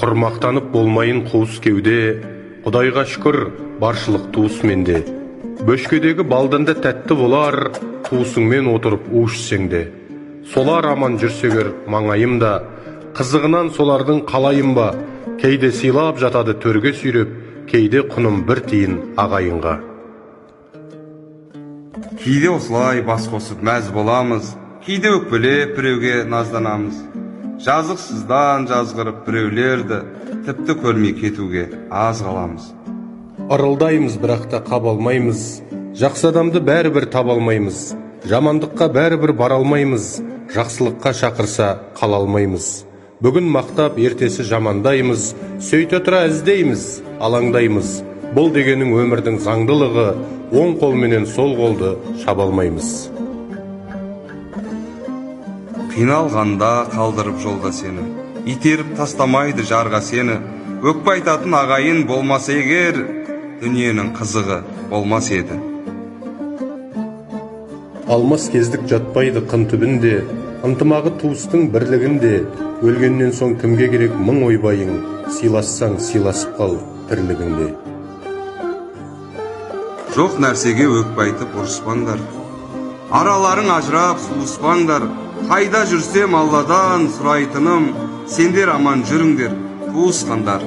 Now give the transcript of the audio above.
Құрмақтанып болмайын қуыс кеуде, Құдайға шүкір, баршылық туыс менде. Бөшкедегі балдында тәтті болар, туысыңмен отырып уышсеңде. Солар аман жүрсегер маңайымда, қызығынан солардың қалайым ба, кейде сыйлап жатады төрге сүйреп, кейде құным бір тиын ағайынға. Кейде осылай бас қосып мәз боламыз, кейде өкпелеп біреуге назданамыз. Жазықсыздан жазғырып біреулерді тіпті көрмей кетуге аз қаламыз. Ырылдаймыз, бірақ та қаба алмаймыз. Жақсы адамды бәрібір таба алмаймыз. Жамандыққа бәрібір бара алмаймыз. Жақсылыққа шақырса қала алмаймыз. Бүгін мақтап, ертесі жамандаймыз. Сөйте тұра іздейміз, алаңдаймыз. Бұл дегенің өмірдің заңдылығы, оң қолменен сол қолды шаба алмаймыз. Қиналғанда қалдырып жолда сені, итеріп тастамайды жарға сені. Өкпе айтатын ағайын болмаса егер, дүниенің қызығы болмас еді. Алмас кездік жатпайды қын түбінде, ынтымағы туыстың бірлігінде. Өлгеннен соң кімге керек мың ойбайың, сыйлассаң сыйласып қал тірлігінде. Жоқ нәрсеге өкпе айтып ұрыспаңдар, араларың ажырап суыспаңдар. Қайда жүрсем Алладан сұрайтыным, сендер аман жүріңдер, туысқандар.